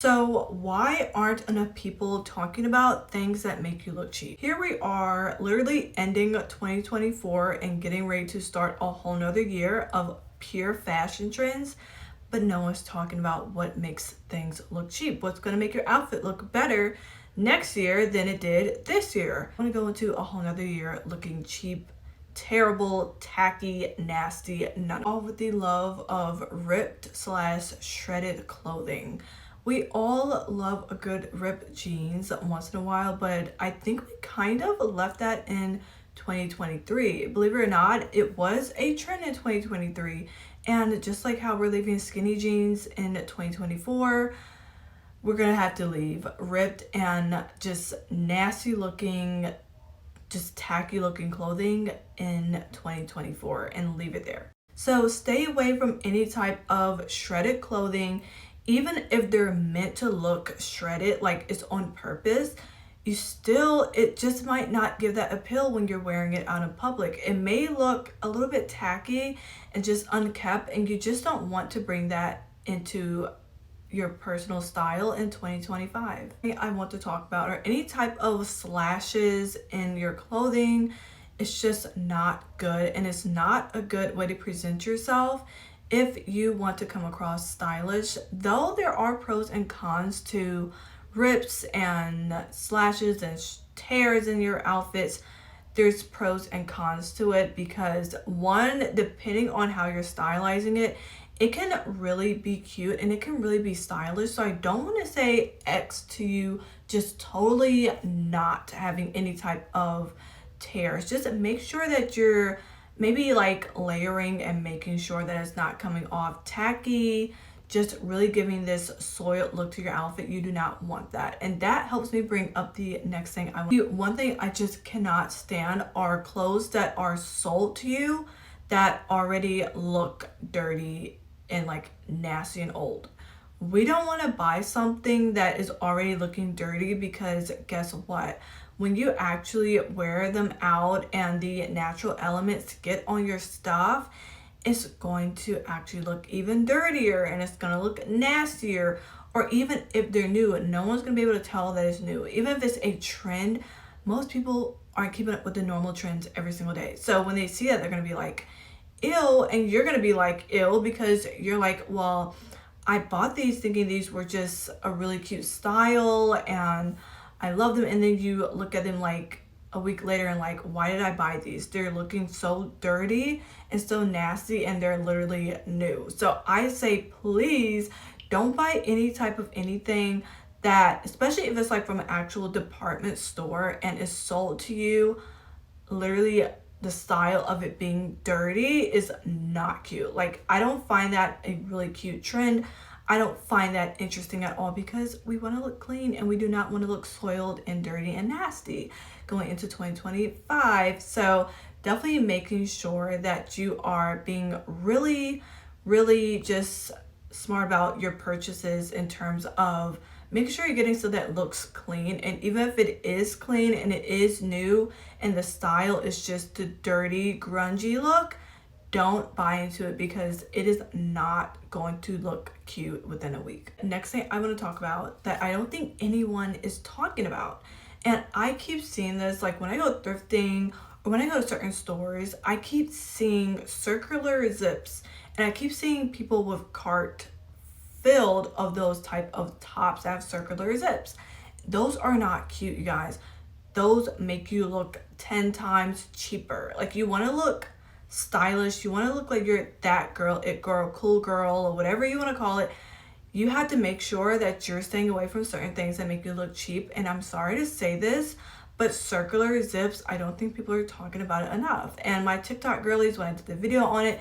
So why aren't enough people talking about things that make you look cheap? Here we are literally ending 2024 and getting ready to start a whole nother year of pure fashion trends, but no one's talking about what makes things look cheap. What's going to make your outfit look better next year than it did this year? I want to go into a whole nother year looking cheap, terrible, tacky, nasty, none, all with the love of ripped slash shredded clothing. We all love a good ripped jeans once in a while, but I think we kind of left that in 2023. Believe it or not, it was a trend in 2023. And just like how we're leaving skinny jeans in 2024, we're gonna have to leave ripped and just nasty looking, just tacky looking clothing in 2024 and leave it there. So stay away from any type of shredded clothing. Even if they're meant to look shredded, like it's on purpose, it just might not give that appeal when you're wearing it out in public. It may look a little bit tacky and just unkept, and you just don't want to bring that into your personal style in 2025. I want to talk about are any type of slashes in your clothing. It's just not good, and it's not a good way to present yourself if you want to come across stylish. Though there are pros and cons to rips and slashes and tears in your outfits, there's pros and cons to it because one, depending on how you're stylizing it, it can really be cute and it can really be stylish. So I don't want to say X to you just totally not having any type of tears. Just make sure that you're maybe like layering and making sure that it's not coming off tacky, just really giving this soiled look to your outfit. You do not want that. And that helps me bring up the next thing I want. One thing I just cannot stand are clothes that are sold to you that already look dirty and like nasty and old. We don't want to buy something that is already looking dirty, because guess what? When you actually wear them out and the natural elements get on your stuff, it's going to actually look even dirtier and it's going to look nastier. Or even if they're new, no one's going to be able to tell that it's new. Even if it's a trend, most people aren't keeping up with the normal trends every single day. So when they see that, they're going to be like, ew, and you're going to be like, ew, because you're like, well, I bought these thinking these were just a really cute style and I love them. And then you look at them like a week later and like, why did I buy these? They're looking so dirty and so nasty and they're literally new. So I say, please don't buy any type of anything that, especially if it's like from an actual department store and is sold to you, literally the style of it being dirty is not cute. Like, I don't find that a really cute trend. I don't find that interesting at all, because we want to look clean and we do not want to look soiled and dirty and nasty going into 2025. So definitely making sure that you are being really, really just smart about your purchases in terms of making sure you're getting something that looks clean. And even if it is clean and it is new and the style is just the dirty, grungy look, don't buy into it, because it is not going to look cute within a week. Next thing I want to talk about that I don't think anyone is talking about, and I keep seeing this like when I go thrifting or when I go to certain stores, I keep seeing circular zips, and I keep seeing people with cart filled of those type of tops that have circular zips. Those are not cute, you guys. Those make you look 10 times cheaper. Like, you want to look stylish, you want to look like you're that girl, it girl, cool girl, or whatever you want to call it. You have to make sure that you're staying away from certain things that make you look cheap. And I'm sorry to say this, but circular zips, I don't think people are talking about it enough. And my TikTok girlies, when I did the video on it,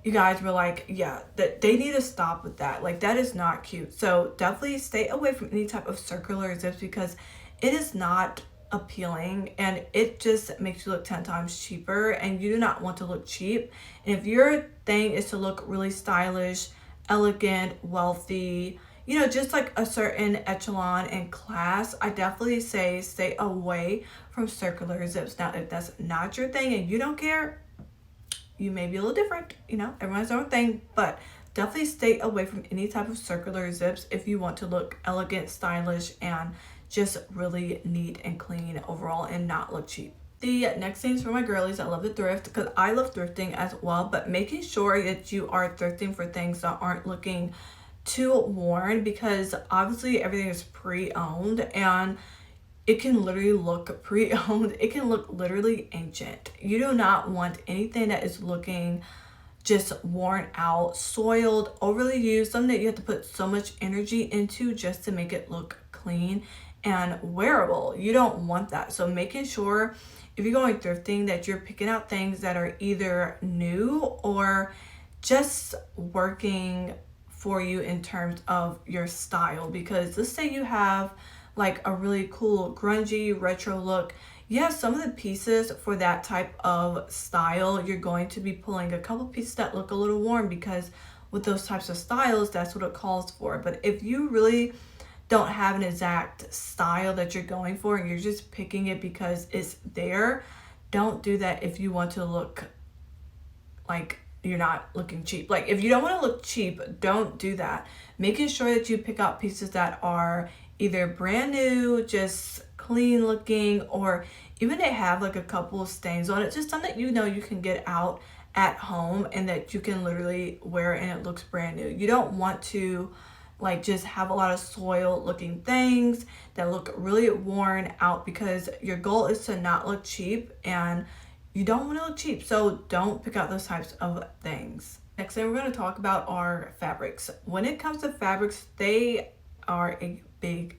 you guys were like, yeah, that they need to stop with that. Like, that is not cute. So definitely stay away from any type of circular zips, because it is not appealing and it just makes you look 10 times cheaper, and you do not want to look cheap. And if your thing is to look really stylish, elegant, wealthy, you know, just like a certain echelon and class, I definitely say stay away from circular zips. Now, if that's not your thing and you don't care, you may be a little different, you know, everyone's their own thing, but definitely stay away from any type of circular zips if you want to look elegant, stylish, and just really neat and clean overall and not look cheap. The next thing is for my girlies that love to thrift, because I love thrifting as well, but making sure that you are thrifting for things that aren't looking too worn, because obviously everything is pre-owned and it can literally look pre-owned. It can look literally ancient. You do not want anything that is looking just worn out, soiled, overly used, something that you have to put so much energy into just to make it look clean and wearable. You don't want that. So making sure if you're going thrifting that you're picking out things that are either new or just working for you in terms of your style. Because let's say you have like a really cool grungy retro look. Yes, some of the pieces for that type of style, you're going to be pulling a couple pieces that look a little worn, because with those types of styles, that's what it calls for. But if you really don't have an exact style that you're going for and you're just picking it because it's there, don't do that if you want to look like you're not looking cheap. Like if you don't want to look cheap, don't do that. Making sure that you pick out pieces that are either brand new, just clean looking, or even they have like a couple of stains on it, just something that you know you can get out at home and that you can literally wear and it looks brand new. You don't want to like just have a lot of soil looking things that look really worn out, because your goal is to not look cheap and you don't want to look cheap. So don't pick out those types of things. Next thing we're going to talk about are fabrics. When it comes to fabrics, they are a big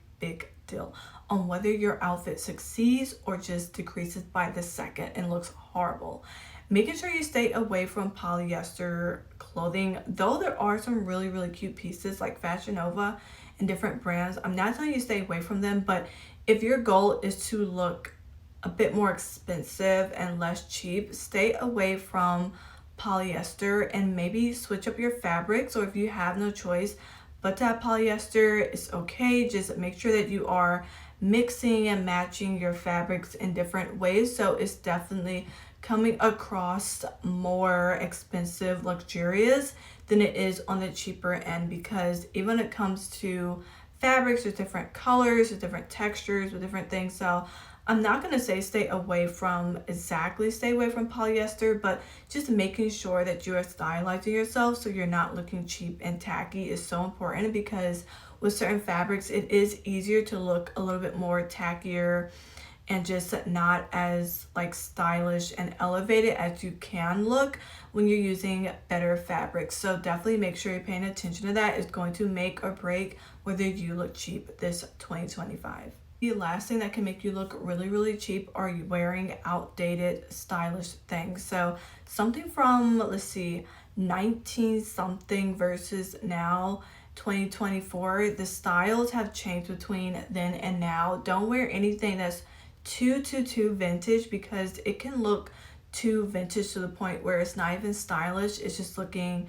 deal on whether your outfit succeeds or just decreases by the second and looks horrible. Making sure you stay away from polyester clothing, though there are some really cute pieces like Fashion Nova and different brands. I'm not telling you to stay away from them, but if your goal is to look a bit more expensive and less cheap, stay away from polyester and maybe switch up your fabrics. Or if you have no choice but to have polyester, it's okay. Just make sure that you are mixing and matching your fabrics in different ways, so it's definitely coming across more expensive, luxurious than it is on the cheaper end. Because even when it comes to fabrics, there's different colors, there's different textures with different things. So I'm not going to say stay away from polyester, but just making sure that you are stylizing yourself so you're not looking cheap and tacky is so important. Because with certain fabrics, it is easier to look a little bit more tackier and just not as like stylish and elevated as you can look when you're using better fabrics. So definitely make sure you're paying attention to that. It's going to make or break whether you look cheap this 2025. The last thing that can make you look really cheap are you wearing outdated stylish things. So something from, let's see, 19 something versus now 2024, the styles have changed between then and now. Don't wear anything that's too vintage, because it can look too vintage to the point where it's not even stylish. It's just looking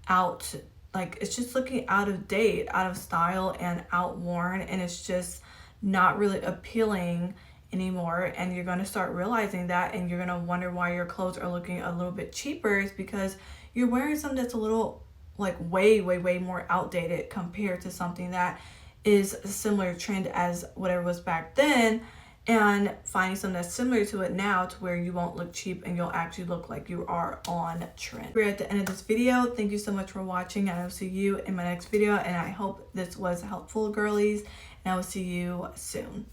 out, like it's just looking out of date, out of style, and outworn, and it's just not really appealing anymore. And you're going to start realizing that, and you're going to wonder why your clothes are looking a little bit cheaper. Is because you're wearing something that's a little like way more outdated compared to something that is a similar trend as whatever was back then, and finding something that's similar to it now to where you won't look cheap and you'll actually look like you are on trend. We're at the end of this video. Thank you so much for watching, and I will see you in my next video, and I hope this was helpful, girlies, and I will see you soon.